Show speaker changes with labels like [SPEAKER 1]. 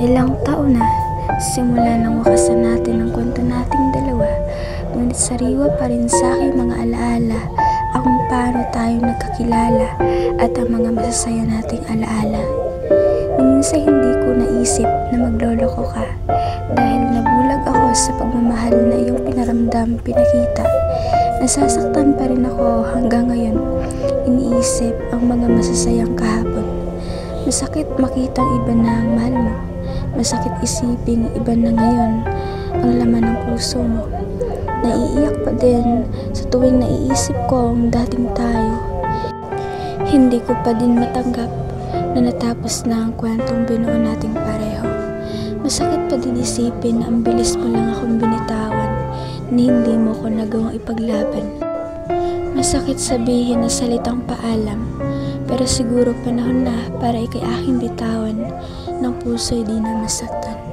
[SPEAKER 1] Ilang taon na, simula nang wakasan natin ang kwento nating dalawa, ngunit sariwa pa rin sa aking mga alaala ang kung paano tayo nagkakilala at ang mga masasaya nating alaala. Minsan hindi ko naisip na magloloko ka dahil nabulag ako sa pagmamahal na iyong pinaramdam, pinakita. Nasasaktan pa rin ako hanggang ngayon, iniisip ang mga masasayang kahapon. Masakit makitang iba na ang mahal mo. Masakit isiping iba na ngayon ang laman ng puso mo. Naiiyak pa din sa tuwing naiisip ko ang dating tayo. Hindi ko pa din matanggap na natapos na ang kwentong binuo nating pareho. Masakit pa din isipin na ang bilis mo lang akong binitawan ni hindi mo ko nagawang ipaglaban. Masakit sabihin na salitang paalam, pero siguro panahon na para ikay aking bitawan ng puso'y di na masaktan.